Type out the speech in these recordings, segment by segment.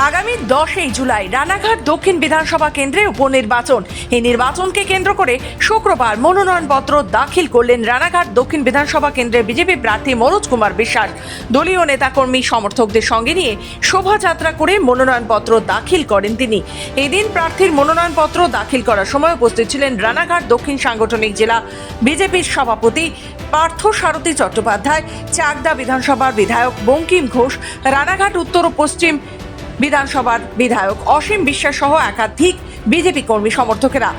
আগামী 10 জুলাই রানাঘাট দক্ষিণ বিধানসভা কেন্দ্রে উপনির্বাচন। এই নির্বাচনকে কেন্দ্র করে শুক্রবার মনোনয়নপত্র দাখিল করলেন রানাঘাট দক্ষিণ বিধানসভা কেন্দ্রের বিজেপি প্রার্থী মনোজ কুমার বিশ্বাস। দলীয় নেতাকর্মী সমর্থকদের সঙ্গে নিয়ে শোভাযাত্রা করে মনোনয়নপত্র দাখিল করেন তিনি। এদিন প্রার্থীর মনোনয়নপত্র দাখিল করার সময় উপস্থিত ছিলেন রানাঘাট দক্ষিণ সাংগঠনিক জেলা বিজেপির সভাপতি পার্থ সারথী চট্টোপাধ্যায়, চাকদা বিধানসভার বিধায়ক বঙ্কিম ঘোষ, রানাঘাট উত্তর ও পশ্চিম বিধানসভার বিধায়ক অসীম বিশ্বাস সহ একাধিক বিজেপি কর্মী সমর্থকেরা।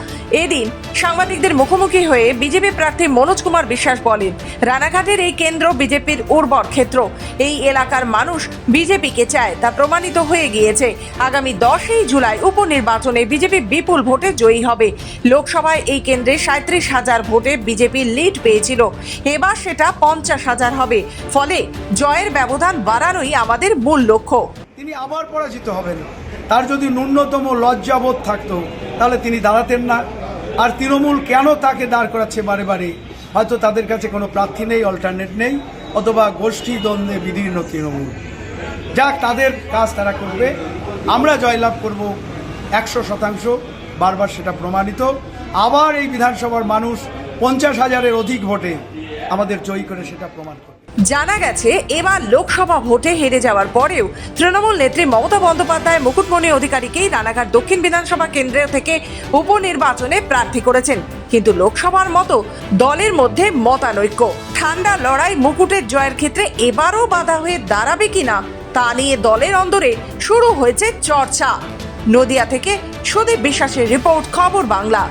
এদিন সাংবাদিকদের মুখোমুখি হয়ে বিজেপি প্রার্থী মনোজ কুমার বিশ্বাস বলেন, রানাঘাটের এই কেন্দ্র বিজেপির উর্বর ক্ষেত্র। এই এলাকার মানুষ বিজেপিকে চায়, তা প্রমাণিত হয়ে গিয়েছে। আগামী 10 জুলাই উপনির্বাচনে বিজেপি বিপুল ভোটে জয়ী হবে। লোকসভায় এই কেন্দ্রে 37,000 ভোটে বিজেপি লিড পেয়েছিল, এবার সেটা 50,000 হবে। ফলে জয়ের ব্যবধান বাড়ানোই আমাদের মূল লক্ষ্য। তিনি আবার পরাজিত হবেন। তার যদি ন্যূনতম লজ্জাবোধ থাকতো তাহলে তিনি দাঁড়াতেন না। আর তৃণমূল কেন তাকে দাঁড় করাচ্ছে বারে বারে? হয়তো তাদের কাছে কোনো প্রার্থী নেই, অল্টারনেট নেই, অথবা গোষ্ঠী দ্বন্দ্বে বিদীর্ণ তৃণমূল। যাক, তাদের কাজ তারা করবে। আমরা জয়লাভ করব 100%, বারবার সেটা প্রমাণিত। আবার এই বিধানসভার মানুষ 50,000-এর অধিক ভোটে আমাদের জয়ী করে সেটা প্রমাণ করবে। জানা গেছে, এবার লোকসভা ভোটে হেরে যাওয়ার পরেও তৃণমূল নেত্রী মমতা বন্দ্যোপাধ্যায় মুকুটমণি অধিকারীকেই রানাঘাট দক্ষিণ বিধানসভা কেন্দ্র থেকে উপনির্বাচনে প্রার্থী করেছেন। কিন্তু লোকসভার মতো দলের মধ্যে মতানৈক্য, ঠান্ডা লড়াই মুকুটের জয়ের ক্ষেত্রে এবারও বাধা হয়ে দাঁড়াবে কিনা তা নিয়ে দলের অন্দরে শুরু হয়েছে চর্চা। নদিয়া থেকে সুদীপ বিশ্বাসের রিপোর্ট, খবর বাংলা।